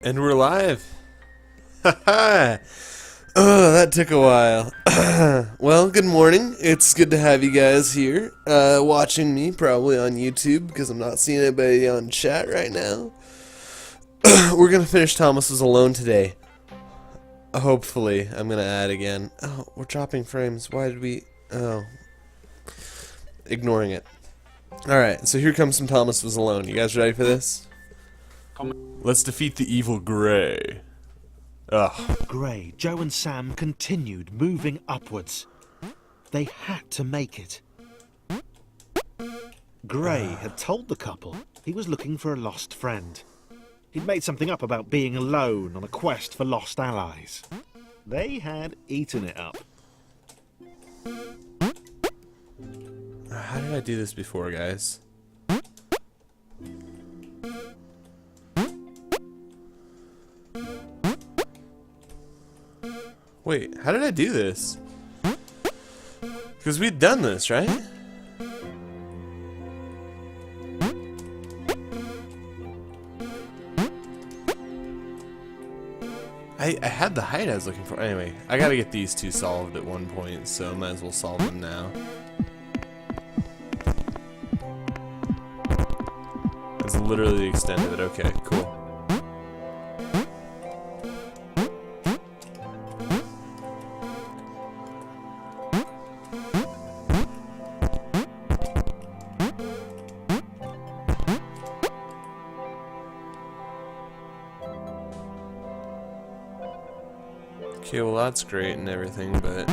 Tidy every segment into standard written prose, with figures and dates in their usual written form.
And we're live. Haha. Oh, that took a while. Well, good morning. It's good to have you guys here, watching me, probably on YouTube, because I'm not seeing anybody on chat right now. We're gonna finish Thomas Was Alone today. Hopefully. I'm gonna add again. Oh, we're dropping frames. Why did we... Oh. Ignoring it. Alright, so here comes some Thomas Was Alone. You guys ready for this? Let's defeat the evil Gray. Ugh. Gray, Joe and Sam continued moving upwards. They had to make it. Gray had told the couple he was looking for a lost friend. He'd made something up about being alone on a quest for lost allies. They had eaten it up. How did I do this before, guys? Wait, how did I do this? Because we'd done this, right? I had the height I was looking for. Anyway, I gotta get these two solved at one point, so might as well solve them now. That's literally the extent of it. Okay, cool. Okay, well that's great and everything, but...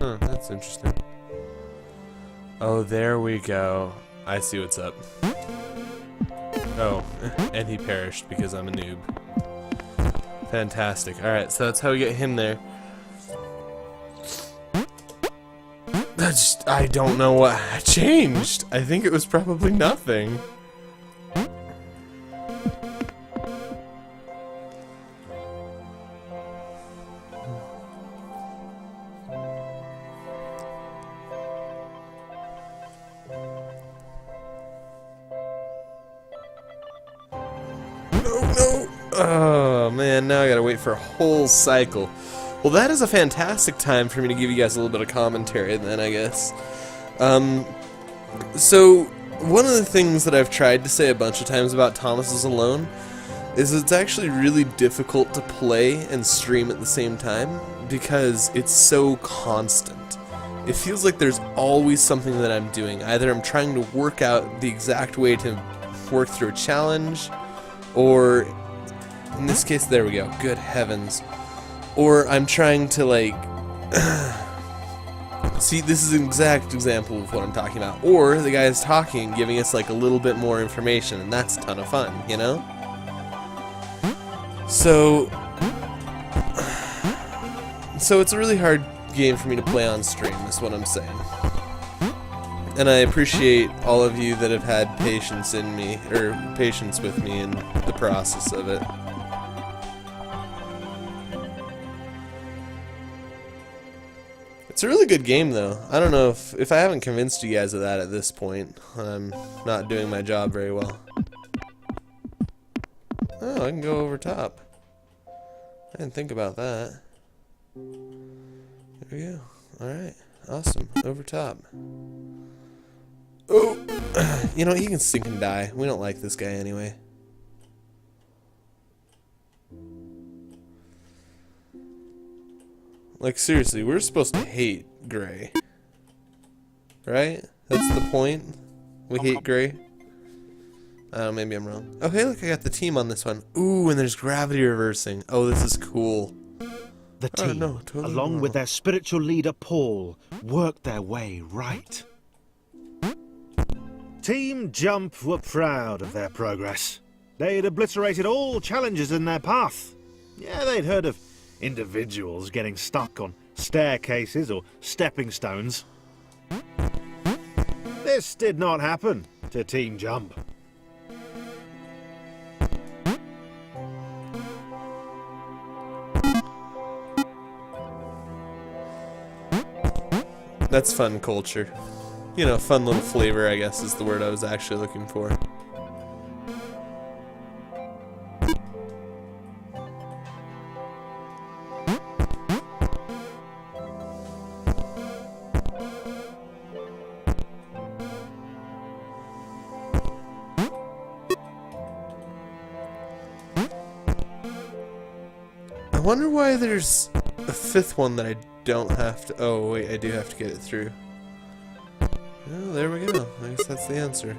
Huh, that's interesting. Oh, there we go. I see what's up. Oh, and he perished because I'm a noob. Fantastic. Alright, so that's how we get him there. I don't know what changed. I think it was probably nothing. No. Oh man, now I gotta wait for a whole cycle. Well, that is a fantastic time for me to give you guys a little bit of commentary then, I guess. So, one of the things that I've tried to say a bunch of times about Thomas Was Alone is it's actually really difficult to play and stream at the same time because it's so constant. It feels like there's always something that I'm doing. Either I'm trying to work out the exact way to work through a challenge, or in this case, there we go, good heavens. Or I'm trying to, like, see, this is an exact example of what I'm talking about. Or the guy is talking, giving us, like, a little bit more information, and that's a ton of fun, you know? So it's a really hard game for me to play on stream, is what I'm saying. And I appreciate all of you that have had patience in me, or patience with me in the process of it. It's a really good game, though. I don't know if I haven't convinced you guys of that at this point, I'm not doing my job very well. Oh, I can go over top. I didn't think about that. There we go. Alright, awesome. Over top. Oh! You know, he can sink and die. We don't like this guy anyway. Like, seriously, we're supposed to hate Gray. Right? That's the point? We hate Gray? I don't know, maybe I'm wrong. Oh, hey, look, I got the team on this one. Ooh, and there's gravity reversing. Oh, this is cool. The team, totally along wrong. with their spiritual leader Paul, worked their way right. Team Jump were proud of their progress. They'd obliterated all challenges in their path. Yeah, they'd heard of individuals getting stuck on staircases or stepping stones. This did not happen to Team Jump. That's fun culture. You know, fun little flavor, I guess, is the word I was actually looking for. I wonder why there's a fifth one that I don't have to... Oh, wait, I do have to get it through. Oh, there we go. I guess that's the answer.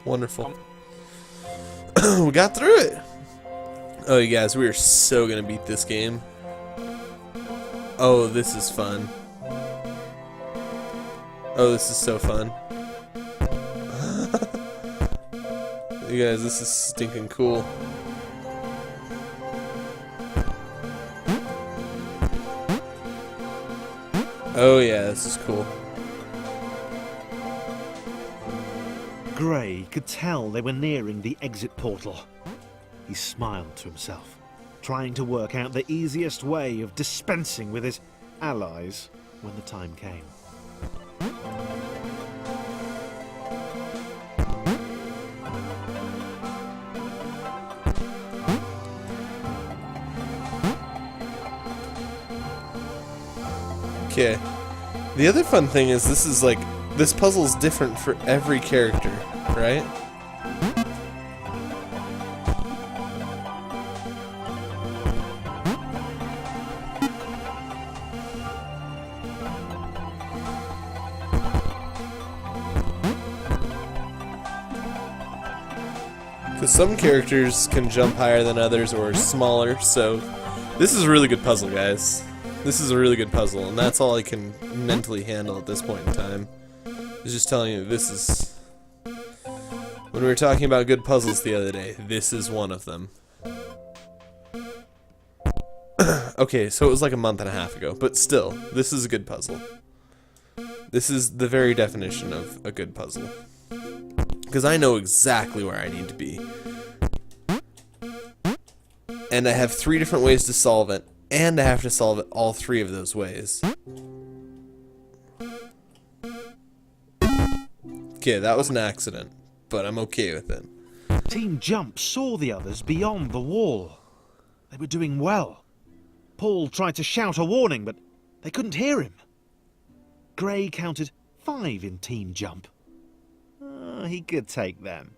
Wonderful. We got through it! Oh, you guys, we are so gonna beat this game. Oh, this is fun. Oh, this is so fun. You guys, this is stinking cool. Oh yeah, this is cool. Gray could tell they were nearing the exit portal. He smiled to himself, trying to work out the easiest way of dispensing with his allies when the time came. Okay. The other fun thing is this puzzle's different for every character, right? Because some characters can jump higher than others or smaller, so this is a really good puzzle, guys. This is a really good puzzle, and that's all I can mentally handle at this point in time. Is just telling you this is... When we were talking about good puzzles the other day, this is one of them. Okay, so it was like a month and a half ago, but still, this is a good puzzle. This is the very definition of a good puzzle. Because I know exactly where I need to be. And I have 3 different ways to solve it, and I have to solve it all 3 of those ways. Okay, that was an accident, but I'm okay with it. Team Jump saw the others beyond the wall. They were doing well. Paul tried to shout a warning, but they couldn't hear him. Gray counted 5 in Team Jump. He could take them.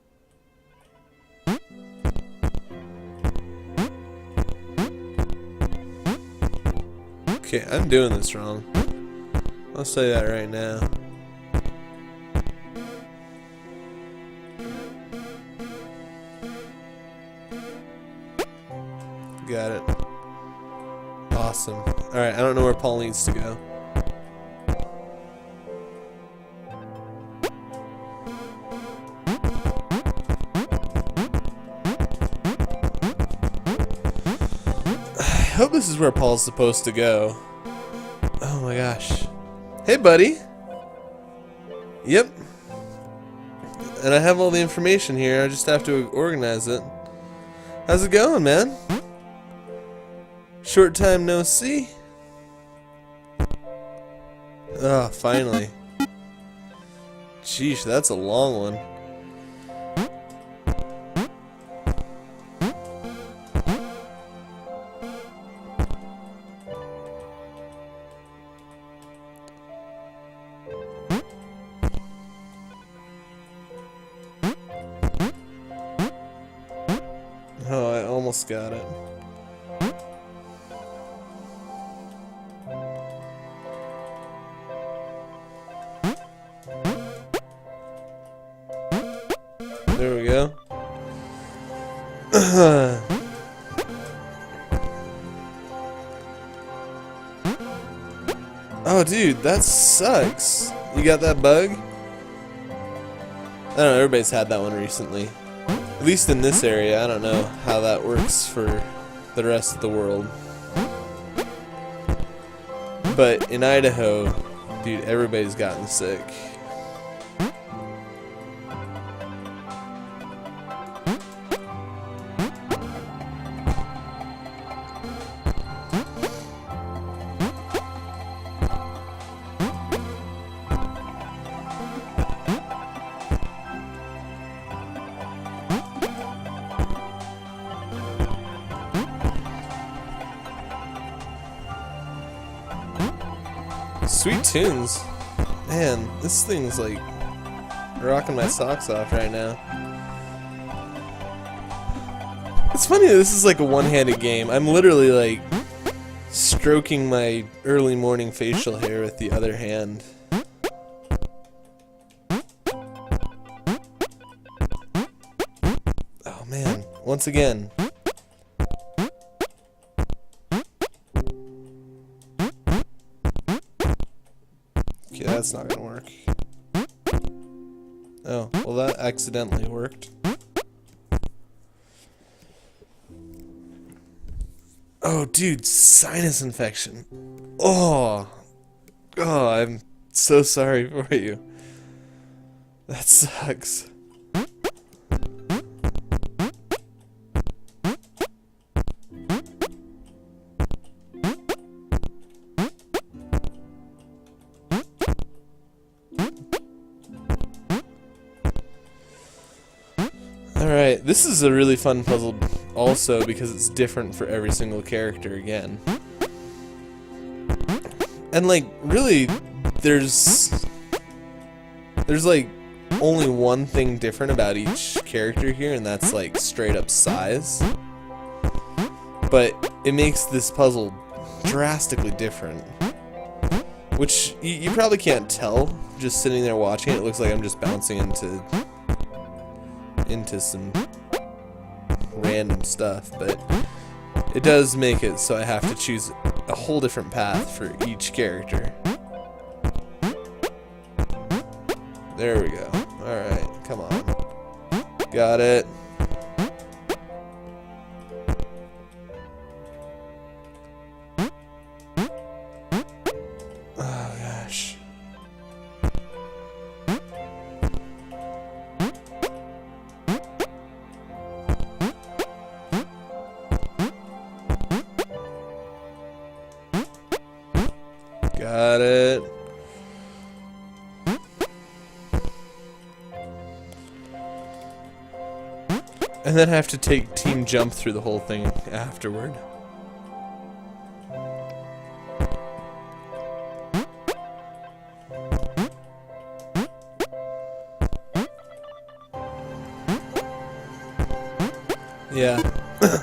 Okay, I'm doing this wrong. I'll say that right now. Got it. Awesome. Alright, I don't know where Paul needs to go. I hope this is where Paul's supposed to go. Oh my gosh. Hey, buddy. Yep. And I have all the information here. I just have to organize it. How's it going, man? Short time no see. Oh, finally. Sheesh, that's a long one. Oh, I almost got it. There we go. Oh, dude, that sucks. You got that bug? I don't know, everybody's had that one recently. At least in this area, I don't know how that works for the rest of the world. But in Idaho, dude, everybody's gotten sick. Sweet tunes. Man, this thing's like rocking my socks off right now. It's funny that this is like a one-handed game. I'm literally like stroking my early morning facial hair with the other hand. Oh man, once again. Okay, that's not gonna work. Oh, well that accidentally worked. Oh, dude, sinus infection. Oh, I'm so sorry for you. That sucks. Alright, this is a really fun puzzle also because it's different for every single character again. And like, really, there's like only one thing different about each character here, and that's like straight up size. But it makes this puzzle drastically different. Which you probably can't tell just sitting there watching it. It looks like I'm just bouncing into some random stuff, but it does make it so I have to choose a whole different path for each character. There we go. Alright, come on. Got it. Oh gosh. Got it. And then I have to take team jump through the whole thing afterward. Yeah,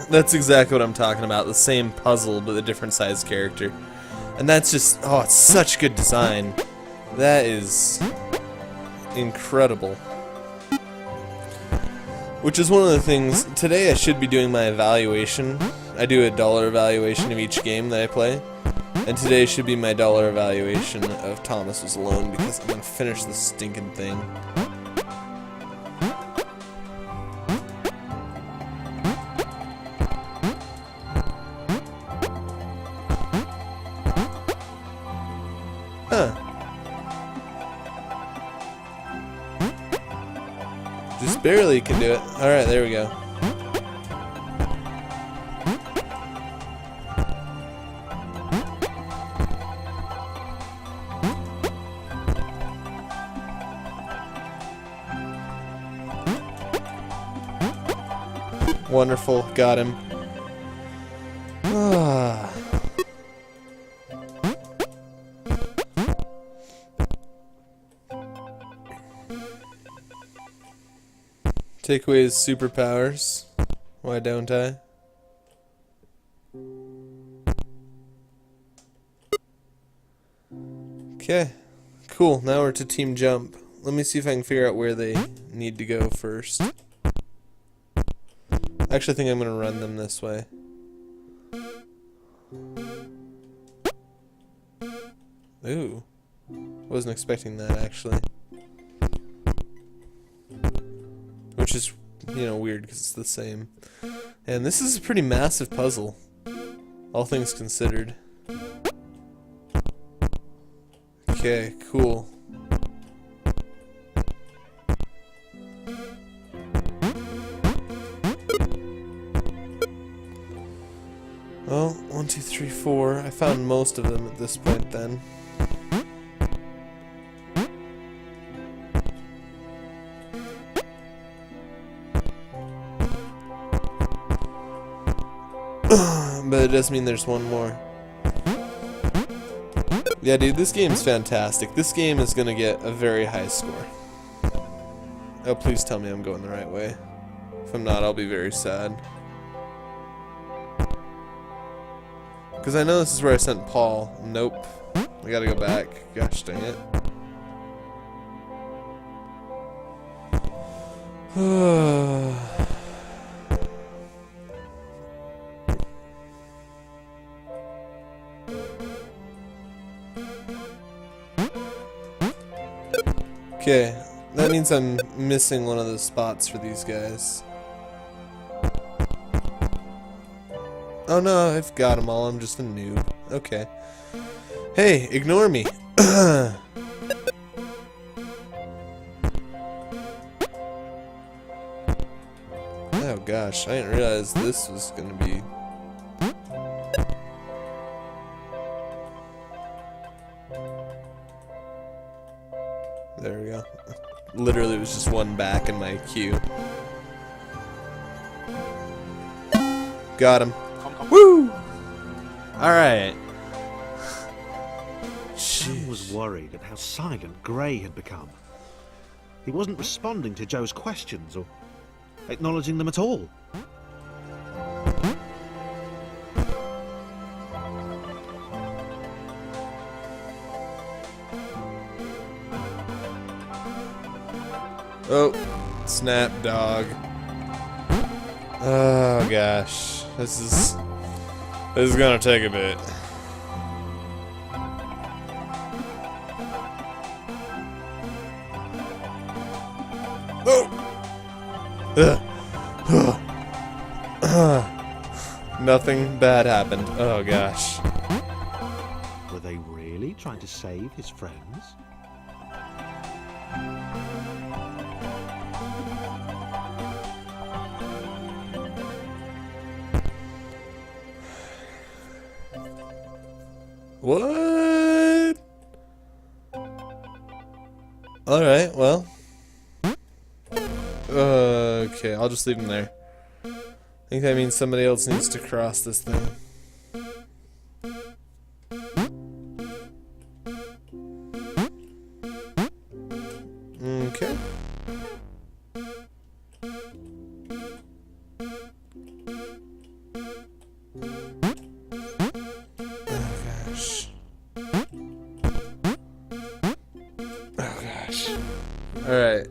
that's exactly what I'm talking about. The same puzzle, but a different size character. And that's just, oh, it's such good design. That is incredible. Which is one of the things, today I should be doing my evaluation. I do a dollar evaluation of each game that I play. And today should be my dollar evaluation of Thomas Was Alone because I'm going to finish this stinking thing. Huh. Just barely can do it. Alright, there we go. Wonderful, got him. Ah. Take away his superpowers. Why don't I? Okay, cool. Now we're to team jump. Let me see if I can figure out where they need to go first. Actually, I think I'm gonna run them this way. Ooh, wasn't expecting that actually. Which is, you know, weird because it's the same. And this is a pretty massive puzzle, all things considered. Okay, cool. Well, 1, 2, 3, 4. I found most of them at this point then. But it does mean there's one more. Yeah, dude, this game's fantastic. This game is gonna get a very high score. Oh, please tell me I'm going the right way. If I'm not, I'll be very sad. Because I know this is where I sent Paul. Nope. I gotta go back. Gosh dang it. Okay, that means I'm missing one of the spots for these guys. Oh no, I've got them all, I'm just a noob. Okay. Hey, ignore me. Oh gosh, I didn't realize this was gonna be... There we go. Literally, it was just one back in my queue. Got him. Woo! Alright. Sam was worried at how silent Gray had become. He wasn't responding to Joe's questions or acknowledging them at all. Oh, snap, dog. Oh gosh, this is gonna take a bit. Oh. Nothing bad happened. Oh gosh. Were they really trying to save his friends? What? Alright, well. Okay, I'll just leave him there. I think that means somebody else needs to cross this thing. Okay. Alright.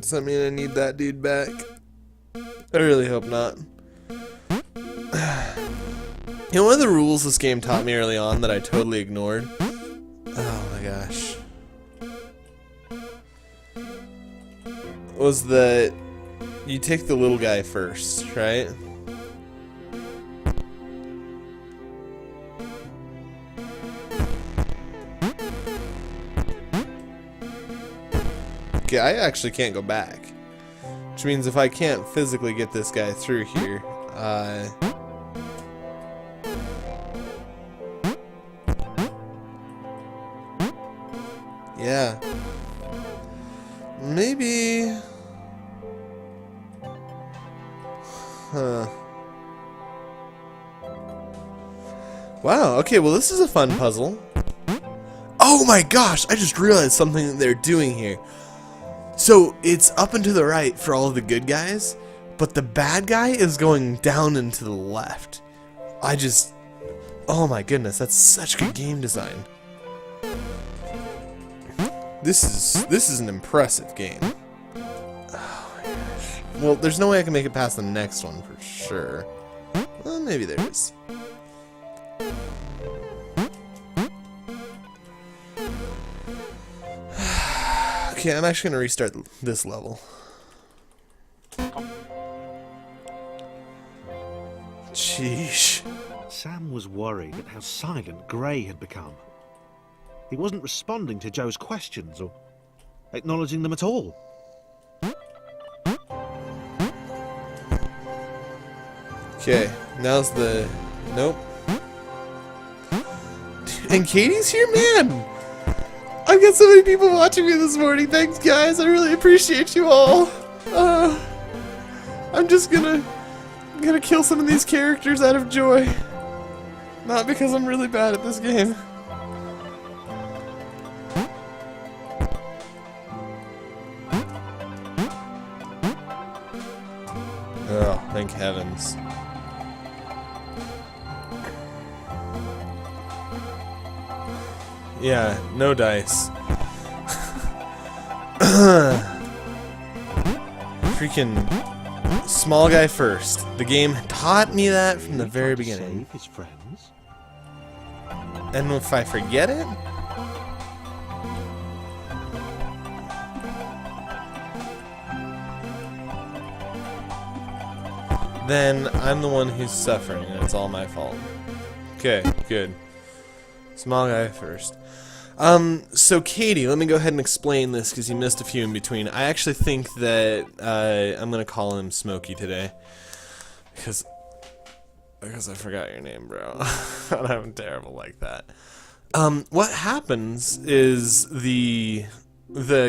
Does that mean I need that dude back? I really hope not. You know, one of the rules this game taught me early on that I totally ignored. Oh my gosh. Was that you take the little guy first, right? Okay, I actually can't go back. Which means if I can't physically get this guy through here, yeah. Maybe... Huh. Wow, okay, well this is a fun puzzle. Oh my gosh, I just realized something that they're doing here. So, it's up and to the right for all of the good guys, but the bad guy is going down and to the left. Oh my goodness, that's such good game design. This is an impressive game. Oh my gosh. Well, there's no way I can make it past the next one for sure. Well, maybe there is. Okay, I'm actually going to restart this level. Sheesh. Sam was worried at how silent Gray had become. He wasn't responding to Joe's questions or acknowledging them at all. Okay, now's the... Nope. And Katie's here? Man! I've got so many people watching me this morning. Thanks, guys. I really appreciate you all. I'm just gonna kill some of these characters out of joy. Not because I'm really bad at this game. Oh, thank heavens. Yeah, no dice. Freaking small guy first. The game taught me that from the very beginning. Save his friends. And if I forget it? Then I'm the one who's suffering, and it's all my fault. Okay, good. Small guy first. So Katie, let me go ahead and explain this because you missed a few in between. I actually think that I'm gonna call him Smokey today because I forgot your name, bro. I'm terrible like that. What happens is the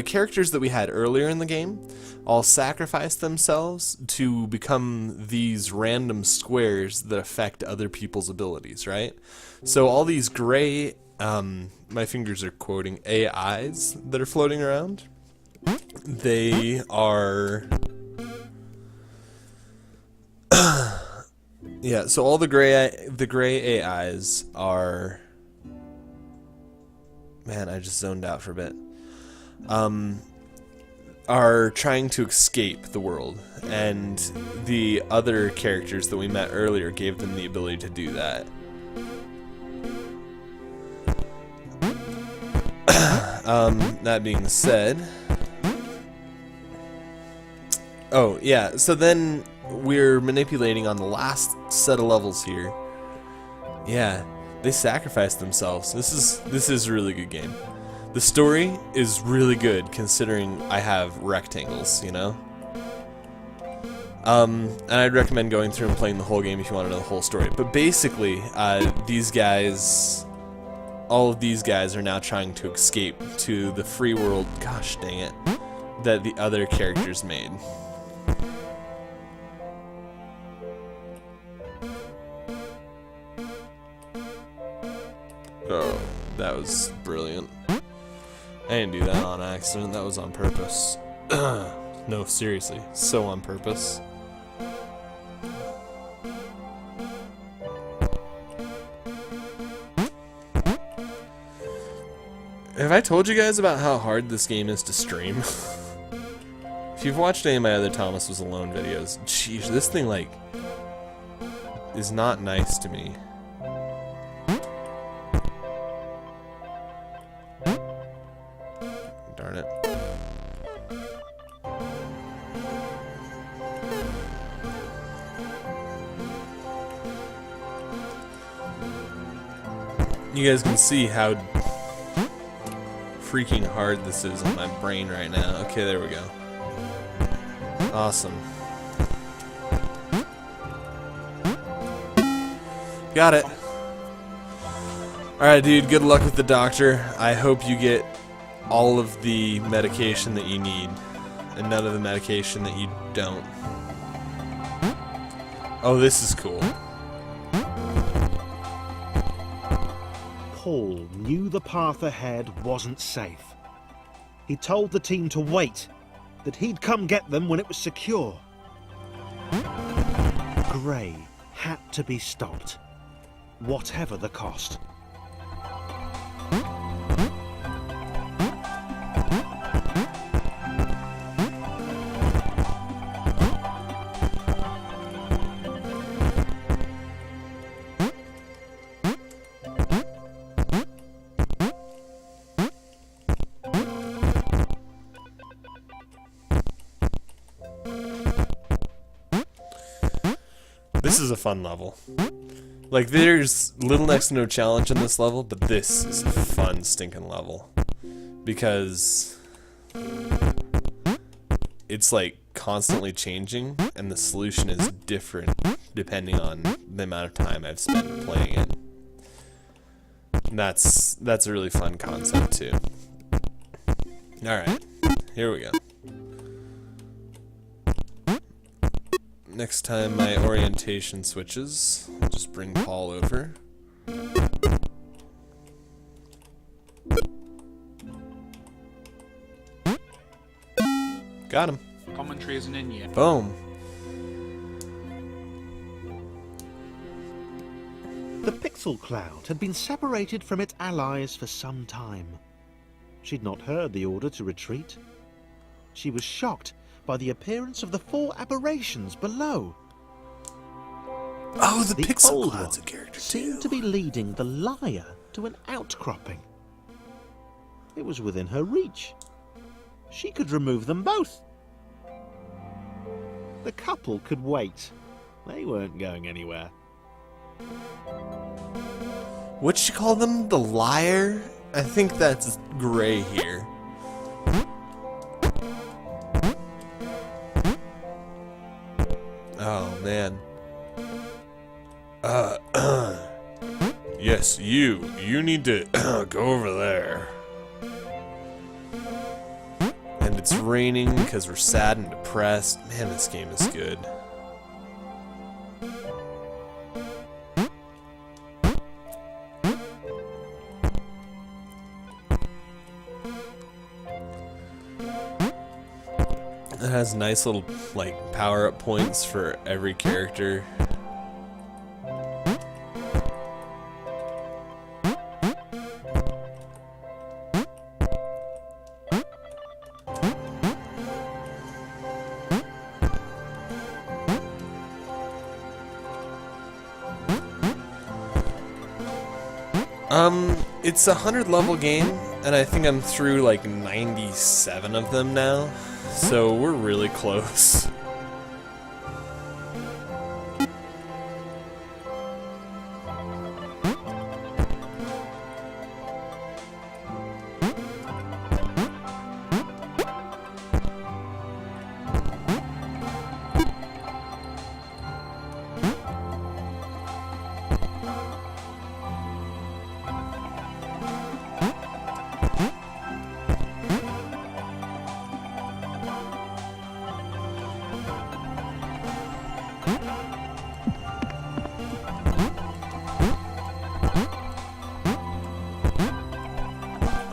characters that we had earlier in the game all sacrifice themselves to become these random squares that affect other people's abilities, right? So all these gray, my fingers are quoting, AIs that are floating around, they are... yeah, so all the gray AIs are... Man, I just zoned out for a bit. Are trying to escape the world, and the other characters that we met earlier gave them the ability to do that. That being said, oh yeah, so then we're manipulating on the last set of levels here. Yeah, they sacrificed themselves. This is a really good game. The story is really good considering I have rectangles, you know? And I'd recommend going through and playing the whole game if you want to know the whole story. But basically, these guys, all of these guys are now trying to escape to the free world, gosh dang it, that the other characters made. Oh, that was brilliant. I didn't do that on accident, that was on purpose. No, seriously, so on purpose. Have I told you guys about how hard this game is to stream? If you've watched any of my other Thomas Was Alone videos, jeez, this thing, like, is not nice to me. Darn it. You guys can see how freaking hard this is on my brain right now. Okay, there we go. Awesome. Got it. Alright, dude, good luck with the doctor. I hope you get all of the medication that you need and none of the medication that you don't. Oh, this is cool. Paul knew the path ahead wasn't safe. He told the team to wait, that he'd come get them when it was secure. Gray had to be stopped, whatever the cost. This is a fun level. Like, there's little next to no challenge in this level, but this is a fun stinking level. Because it's like constantly changing, and the solution is different depending on the amount of time I've spent playing it. And that's a really fun concept too. Alright, here we go. Next time my orientation switches, I'll just bring Paul over. Got him. Commentary isn't in yet. Boom. The Pixel Cloud had been separated from its allies for some time. She'd not heard the order to retreat. She was shocked by the appearance of the 4 aberrations below. Oh, the The Pixel old Cloud's a one character seemed to too. be leading the liar to an outcropping. It was within her reach. She could remove them both. The couple could wait. They weren't going anywhere. What'd you call them? The liar? I think that's gray here. Oh, man. Yes, you need to go over there. And it's raining because we're sad and depressed. Man, this game is good. It has nice little, like, power-up points for every character. It's a 100 level game, and I think I'm through like 97 of them now, so we're really close.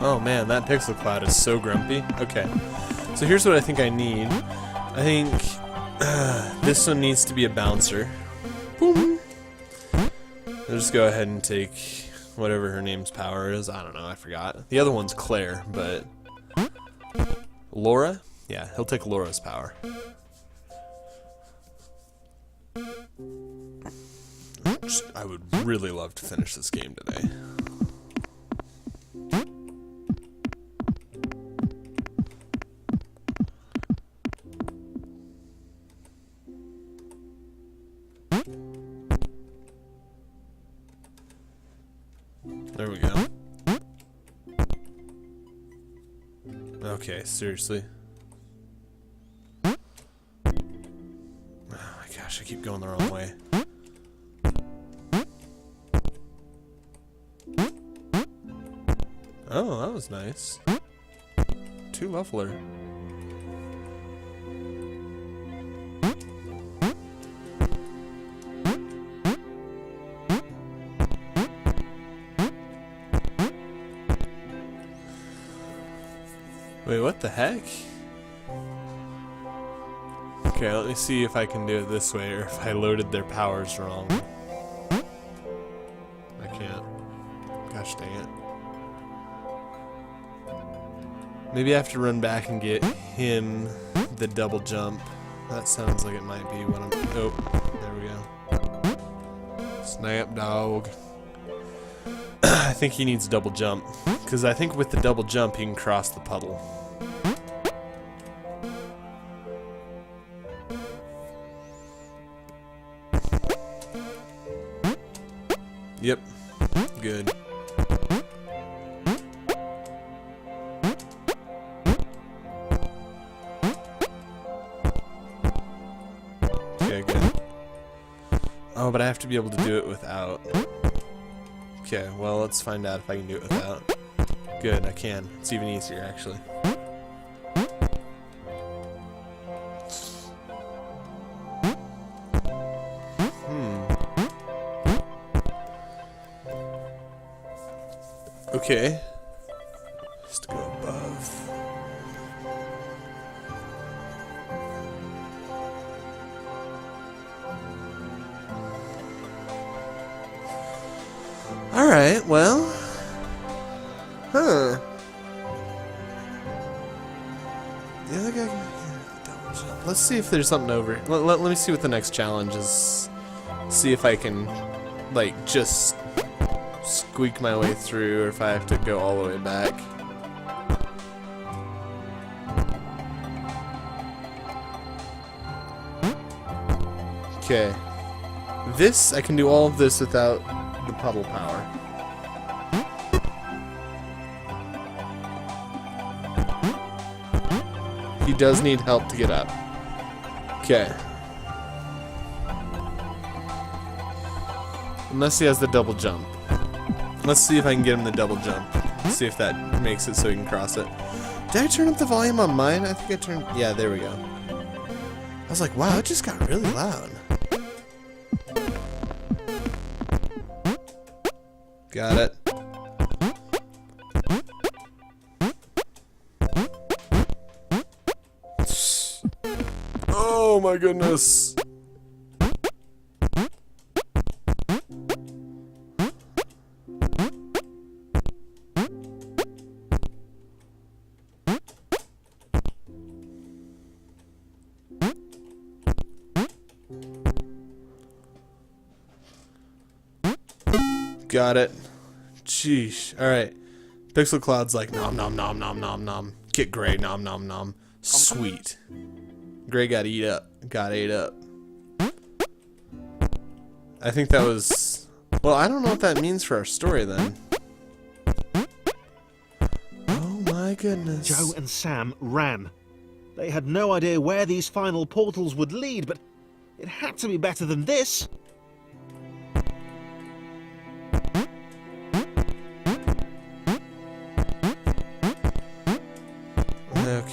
Oh man, that Pixel Cloud is so grumpy. Okay, so here's what I think I need. I think this one needs to be a bouncer. Boom. I'll just go ahead and take whatever her name's power is. I don't know, I forgot. The other one's Claire, but Laura? Yeah, he'll take Laura's power. I would really love to finish this game today. There we go. Okay, seriously. Oh my gosh, I keep going the wrong way. Oh, that was nice. 2 leveler. Wait, what the heck? Okay, let me see if I can do it this way, or if I loaded their powers wrong. I can't. Gosh dang it. Maybe I have to run back and get him the double jump. That sounds like it might be what I'm... Oh, there we go. Snap, dog. I think he needs double jump, because I think with the double jump he can cross the puddle. Yep, good. Okay, good. Oh, but I have to be able to do it without. Okay, well, let's find out if I can do it without. Good, I can. It's even easier, actually. Okay. Just go above. Alright, well. Huh. The other guy. Let's see if there's something over. Let me see what the next challenge is. See if I can, like, just squeak my way through, or if I have to go all the way back. Okay. This, I can do all of this without the puddle power. He does need help to get up. Okay. Unless he has the double jump. Let's see if I can get him the double jump. See if that makes it so he can cross it. Did I turn up the volume on mine? I think I turned... Yeah, there we go. I was like, wow, it just got really loud. Got it. Oh my goodness. Got it. Sheesh. Alright. Pixel Cloud's like, nom nom nom nom nom nom. Get Gray, nom nom nom. Sweet. Gray got eat up. Got ate up. I think that was... Well, I don't know what that means for our story then. Oh my goodness. Joe and Sam ran. They had no idea where these final portals would lead, but it had to be better than this.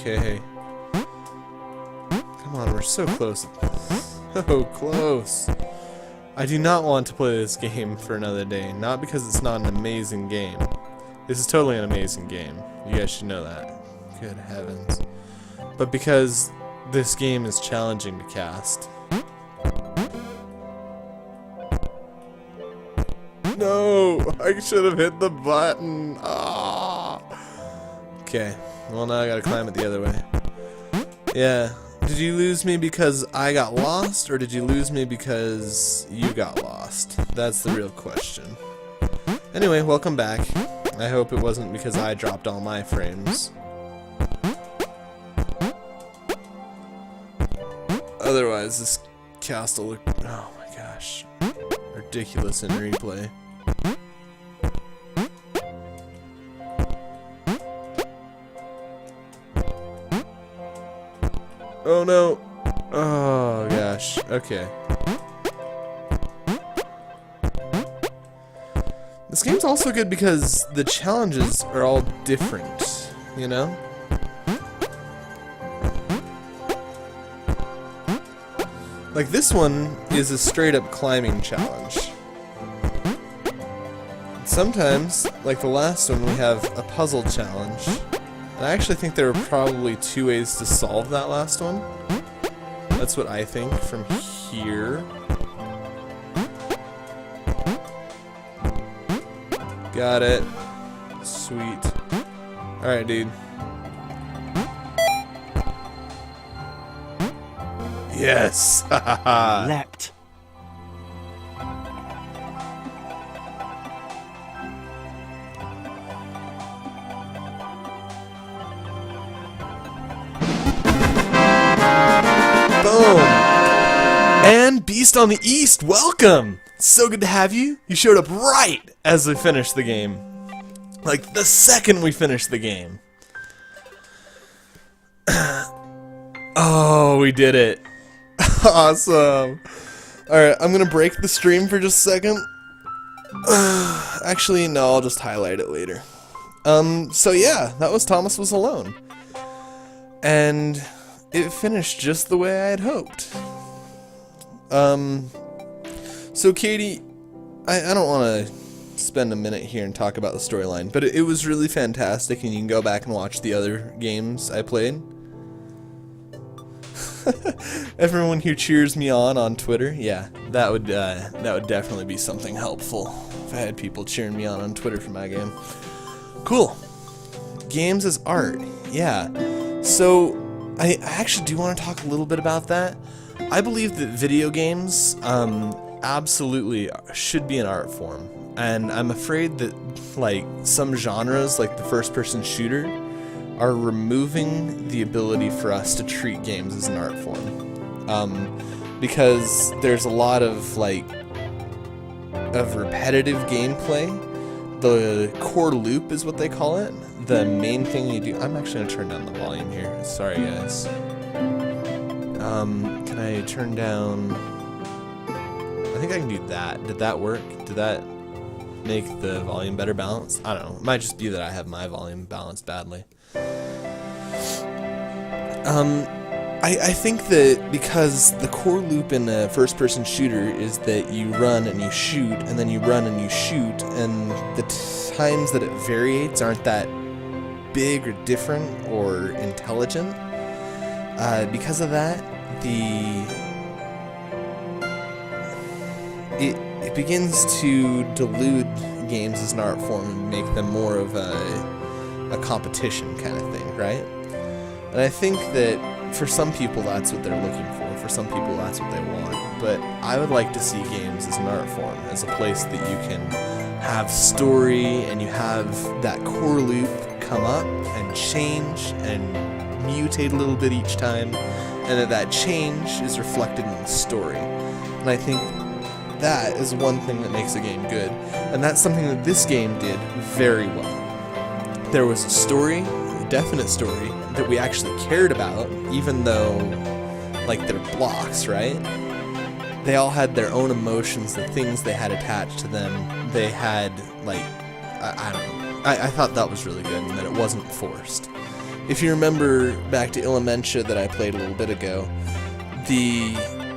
Okay. Come on, we're so close. So close. I do not want to play this game for another day. Not because it's not an amazing game. This is totally an amazing game. You guys should know that. Good heavens. But because this game is challenging to cast. No! I should have hit the button. Ah. Okay. Well, now I gotta climb it the other way. Yeah. Did you lose me because I got lost, or did you lose me because you got lost? That's the real question. Anyway, welcome back. I hope it wasn't because I dropped all my frames. Otherwise, this cast will look... Oh my gosh. Ridiculous in replay. Oh no! Oh gosh. Okay. This game's also good because the challenges are all different, you know? Like this one is a straight up climbing challenge. Sometimes, like the last one, we have a puzzle challenge. And I actually think there were probably 2 ways to solve that last one. That's what I think from here. Got it. Sweet. Alright, dude. Yes! Leapt. Boom! And Beast on the East, welcome! So good to have you. You showed up right as we finished the game. Like, the second we finished the game. Oh, we did it. Awesome. Alright, I'm gonna break the stream for just a second. Actually, no, I'll just highlight it later. So yeah, that was Thomas Was Alone. And it finished just the way I had hoped. So Katie, I don't want to spend a minute here and talk about the storyline, but it was really fantastic, and you can go back and watch the other games I played. Everyone who cheers me on Twitter, yeah, that would definitely be something helpful if I had people cheering me on Twitter for my game. Cool. Games as art. Yeah. So, I actually do want to talk a little bit about that. I believe that video games absolutely should be an art form. And I'm afraid that, like, some genres, like the first-person shooter, are removing the ability for us to treat games as an art form. Because there's a lot of, like, of repetitive gameplay. The core loop is what they call it. The main thing you do... I'm actually going to turn down the volume here. Sorry, guys. Can I turn down... I think I can do that. Did that work? Did that make the volume better balanced? I don't know. It might just be that I have my volume balanced badly. I think that because the core loop in a first-person shooter is that you run and you shoot, and then you run and you shoot, and the times that it variates aren't that big or different or intelligent. Because of that, it begins to delude games as an art form and make them more of a competition kind of thing, right? And I think that for some people that's what they're looking for. For some people that's what they want. But I would like to see games as an art form, as a place that you can have story and you have that core loop come up and change and mutate a little bit each time, and that change is reflected in the story. And I think that is one thing that makes a game good, and that's something that this game did very well. There was a story, a definite story, that we actually cared about, even though, like, they're blocks, right? They all had their own emotions, the things they had attached to them. They had, like, I don't know. I thought that was really good, and that it wasn't forced. If you remember back to Elementia that I played a little bit ago, the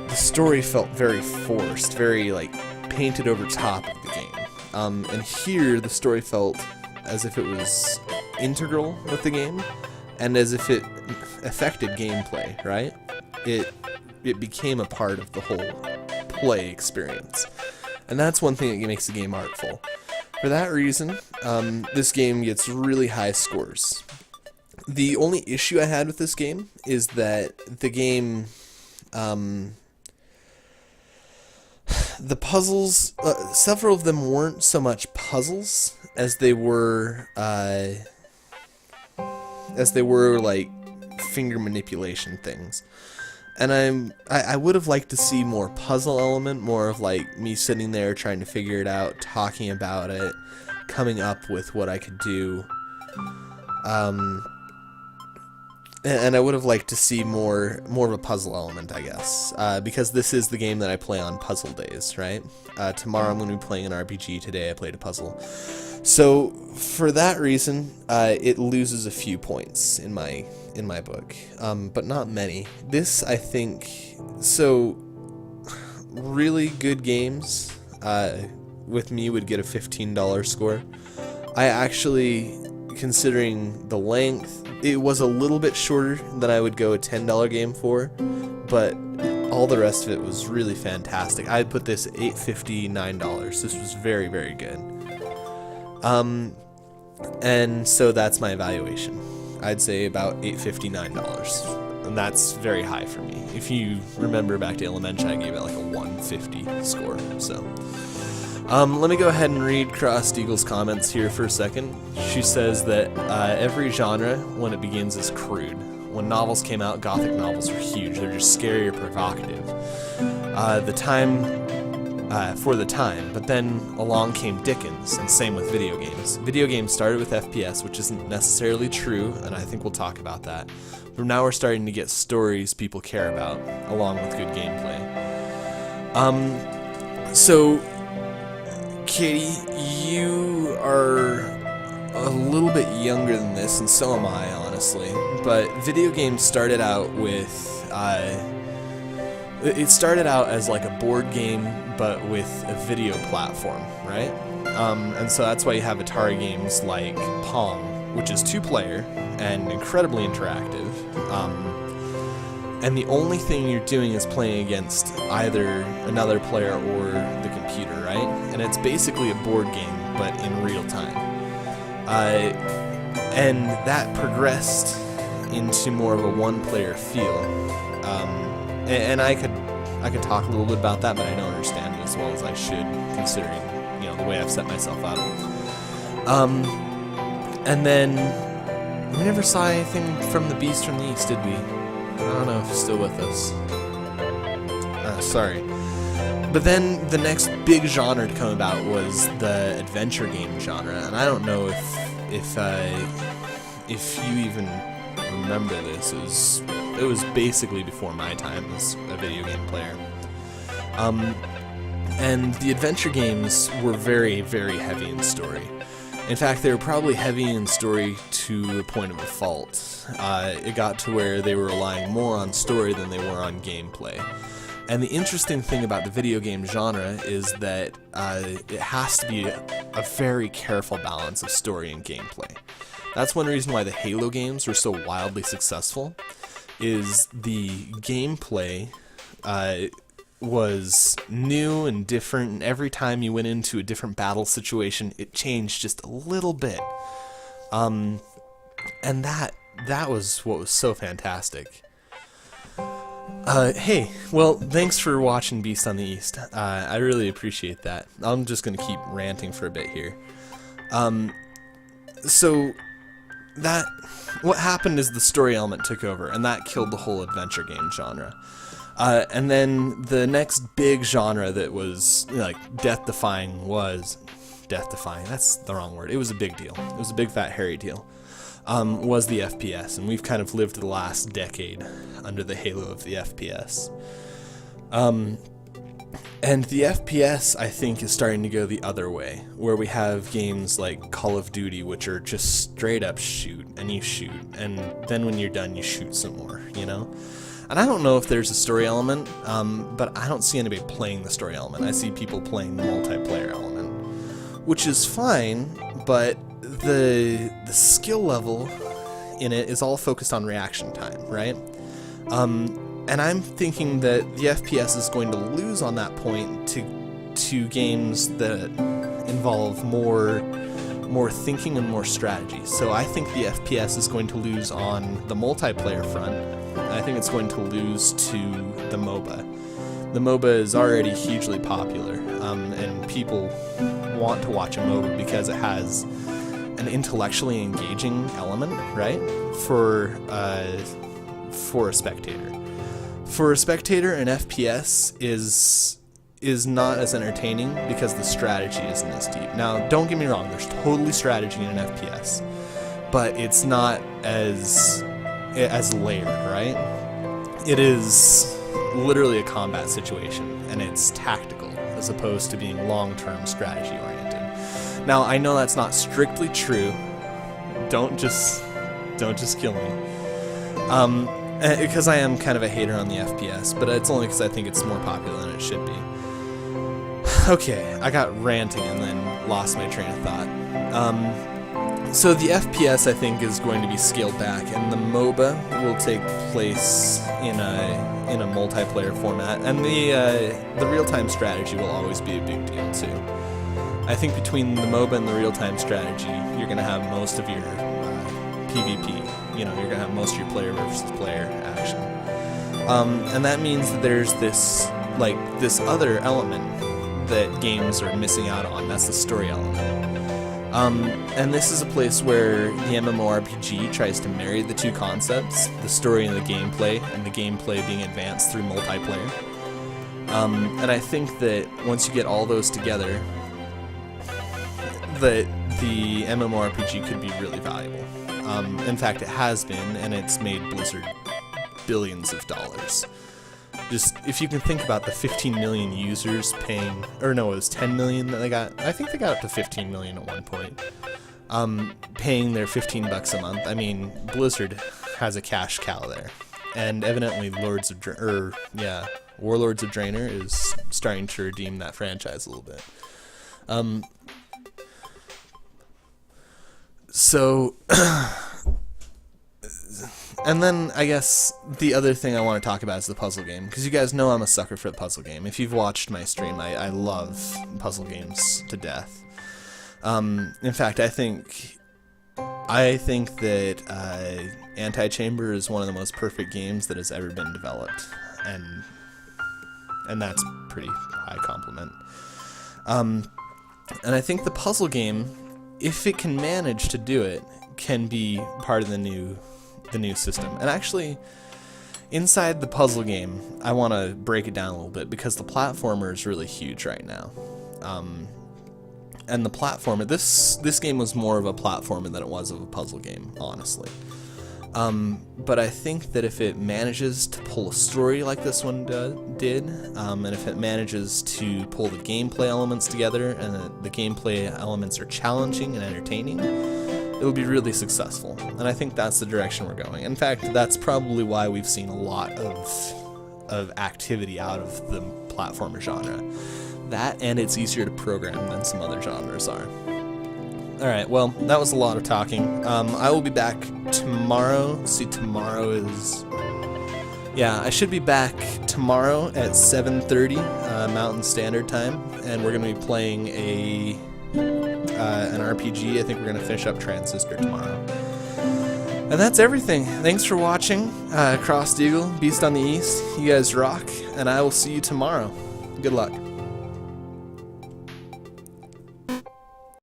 story felt very forced, very, like, painted over top of the game. And here, the story felt as if it was integral with the game, and as if it affected gameplay, right? It became a part of the whole play experience. And that's one thing that makes the game artful. For that reason, this game gets really high scores. The only issue I had with this game is that the game... the puzzles, several of them weren't so much puzzles as they were like finger manipulation things. And I would have liked to see more puzzle element, more of like me sitting there trying to figure it out, talking about it, coming up with what I could do. And I would have liked to see more of a puzzle element, I guess, because this is the game that I play on puzzle days, right? Tomorrow I'm going to be playing an RPG. Today I played a puzzle. So for that reason, it loses a few points in my book, but not many. This, I think, so really good games with me would get a $15 score. I actually, considering the length, it was a little bit shorter than I would go a $10 game for, but all the rest of it was really fantastic. I'd put this at $8.59. This was very, very good. And so that's my evaluation. I'd say about $8.59, and that's very high for me. If you remember back to Elementia, I gave it like a 150 score, so... let me go ahead and read Crossed Eagle's comments here for a second. She says that every genre, when it begins, is crude. When novels came out, Gothic novels were huge. They're just scary or provocative. For the time, but then along came Dickens, and same with video games. Video games started with FPS, which isn't necessarily true, and I think we'll talk about that. But now we're starting to get stories people care about, along with good gameplay. So... Katie, you are a little bit younger than this, and so am I, honestly. But video games started out with, it started out as like a board game, but with a video platform, right? And so that's why you have Atari games like Pong, which is 2-player and incredibly interactive. And the only thing you're doing is playing against either another player or the computer. computer, right? And it's basically a board game, but in real time. And that progressed into more of a one-player feel. And I could talk a little bit about that, but I don't understand it as well as I should, considering, you know, the way I've set myself up. And then we never saw anything from the Beast from the East, did we? I don't know if he's still with us. Sorry. But then the next big genre to come about was the adventure game genre, and I don't know if you even remember this. It was basically before my time as a video game player. And the adventure games were very, very heavy in story. In fact, they were probably heavy in story to the point of a fault. It got to where they were relying more on story than they were on gameplay. And the interesting thing about the video game genre is that it has to be a very careful balance of story and gameplay. That's one reason why the Halo games were so wildly successful, is the gameplay was new and different, and every time you went into a different battle situation, it changed just a little bit. And that was what was so fantastic. Hey, well, thanks for watching Beast on the East. I really appreciate that. I'm just gonna keep ranting for a bit here. So what happened is the story element took over, and that killed the whole adventure game genre. And then the next big genre that was, like, death-defying, that's the wrong word. It was a big deal. It was a big, fat, hairy deal. Was the FPS, and we've kind of lived the last decade under the halo of the FPS. And the FPS, I think, is starting to go the other way, where we have games like Call of Duty, which are just straight up shoot, and you shoot, and then when you're done, you shoot some more, you know? And I don't know if there's a story element, but I don't see anybody playing the story element. I see people playing the multiplayer element, which is fine, but the skill level in it is all focused on reaction time, right? And I'm thinking that the FPS is going to lose on that point to games that involve more thinking and more strategy. So I think the FPS is going to lose on the multiplayer front, and I think it's going to lose to the MOBA. The MOBA is already hugely popular, and people want to watch a MOBA because it has an intellectually engaging element, right? For a spectator. For a spectator, an FPS is not as entertaining because the strategy isn't as deep. Now, don't get me wrong, there's totally strategy in an FPS, but it's not as layered, right? It is literally a combat situation, and it's tactical as opposed to being long-term strategy oriented. Now, I know that's not strictly true. Don't just kill me. Because I am kind of a hater on the FPS, but it's only because I think it's more popular than it should be. Okay, I got ranting and then lost my train of thought. So the FPS, I think, is going to be scaled back, and the MOBA will take place in a multiplayer format, and the real-time strategy will always be a big deal too. I think between the MOBA and the real-time strategy, you're going to have most of your PvP. You know, you're going to have most of your player versus player action. And that means that there's this other element that games are missing out on. That's the story element. And this is a place where the MMORPG tries to marry the two concepts, the story and the gameplay being advanced through multiplayer. And I think that once you get all those together, that the MMORPG could be really valuable. In fact, it has been, and it's made Blizzard billions of dollars. Just, if you can think about the 15 million users paying, or no, it was 10 million that they got. I think they got up to 15 million at one point. Paying their $15 a month. I mean, Blizzard has a cash cow there. And evidently Warlords of Draenor is starting to redeem that franchise a little bit. So, And then, I guess, the other thing I want to talk about is the puzzle game, because you guys know I'm a sucker for the puzzle game. If you've watched my stream, I love puzzle games to death. In fact, I think that Antichamber is one of the most perfect games that has ever been developed, and that's pretty high compliment. And I think the puzzle game, if it can manage to do it, can be part of the new system. And actually, inside the puzzle game, I want to break it down a little bit, because the platformer is really huge right now. And the platformer, this game was more of a platformer than it was of a puzzle game, honestly. But I think that if it manages to pull a story like this one did, and if it manages to pull the gameplay elements together, and the gameplay elements are challenging and entertaining, it'll be really successful. And I think that's the direction we're going. In fact, that's probably why we've seen a lot of activity out of the platformer genre. That, and it's easier to program than some other genres are. Alright, well, that was a lot of talking. I will be back tomorrow. See, tomorrow is... Yeah, I should be back tomorrow at 7:30 Mountain Standard Time, and we're going to be playing an RPG. I think we're going to finish up Transistor tomorrow. And that's everything. Thanks for watching. Crossed Eagle, Beast on the East. You guys rock, and I will see you tomorrow. Good luck.